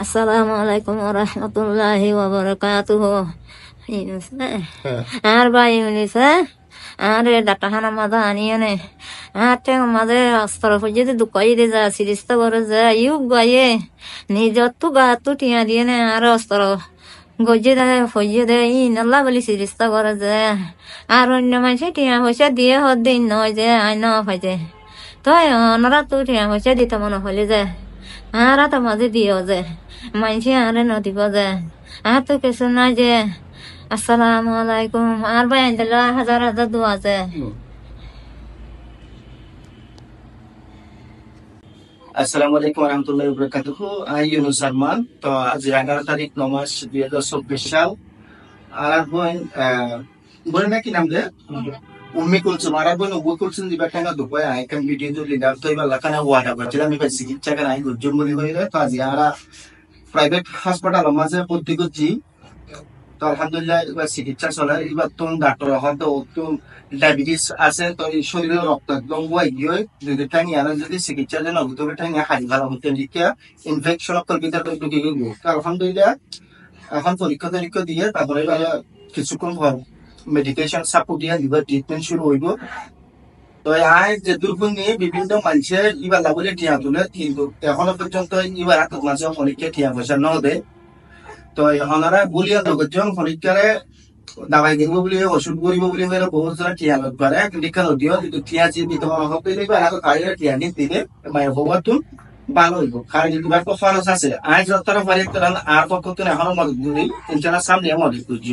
আসসালামু আলাইকুম ওয়া রাহমাতুল্লাহি ওয়া বারাকাতুহু। আর ভাই হইছে আর ডাটা খানা মাঝে আনিয়ে নে আর ঠেং মাঝে অস্ত্র ফুজিয়ে দুকাই দিয়ে যা সিরিস্তা করে যা ইউ গায়ে নিজত তো গা তো টিয়া দিয়ে নে আর অস্ত্র গজে দেয় ফজিয়ে দেয় ই নাল্লা বলি সিরিস্তা করে যে আর অন্য মানুষে টিয়া পয়সা দিয়ে হদ দিন নয় যে আইন ফাইছে তো ওনারা তো টিয়া পয়সা দিতে মনে হলে যে আর তো মাঝে দিও যে মানুষে আরে নদীব যে আর তো কিছু নাই যে আসসালামু আলাইকুম আর ভাই হাজার হাজার দোয়া আছে। আসসালামু আলাইকুম রহমতুল্লাহ বরকাতুহ। আমি ইউনুস আরমান। তো আজ 11 তারিখ 9 মাস 2024 সাল। আর বোন বোন নাকি নাম দে উম্মি কুলসুম। আর বোন উম্মি কুলসুম দিবা কেন দুপায় আইকাম ভিডিও তো লিডার তো এবার লাখানা ওয়াটা করছিলাম আমি চিকিৎসা কেন আই জম্মুলি হয়ে তো আজ আর প্রাইভেট হাসপাতাল মাঝে ভর্তি করছি। তো আলহামদুলিল্লাহ এবার চিকিৎসা চলে। এবার তো ডাক্তার হয়তো ডায়াবেটিস আছে, তো শরীরে রক্ত একদম বই গিয়ে যদি টাঙি আর যদি চিকিৎসার জন্য ভিতরে টাঙি হারি ভালো হতে দিকে ইনফেকশন ভিতরে ঢুকে গেল। আলহামদুলিল্লাহ এখন পরীক্ষা টরীক্ষা দিয়ে তারপরে কিছুক্ষণ মেডিকেশন সাপোর্ট দিয়ে লিভার ট্রিটমেন্ট শুরু হইব। তো আয় যে দুর্গুণ নিয়ে বিভিন্ন মানুষের ইবার লাভলে টিয়া তুলে, কিন্তু এখনো পর্যন্ত ইবার হাত মাঝে অনেককে টিয়া পয়সা ন দেয়। তো ওনারা বলিয়া লোকজন পরীক্ষারে দাবাই দিব বুলি ওষুধ কৰিব বুলি হলে বহুত জনে টিয়া লগ পারে কিন্তু নদীও কিন্তু টিয়া যে দিতে হতে দিবে আর কারিয়ে টিয়া নি দিলে মায়ের হওয়াতো ভালো হইব। কারণ যদি বার খরচ আছে আজ যতটা পারি আর পক্ষ তো এখনো মদত দিই ইনশাআল্লাহ সামনে মদত করছি।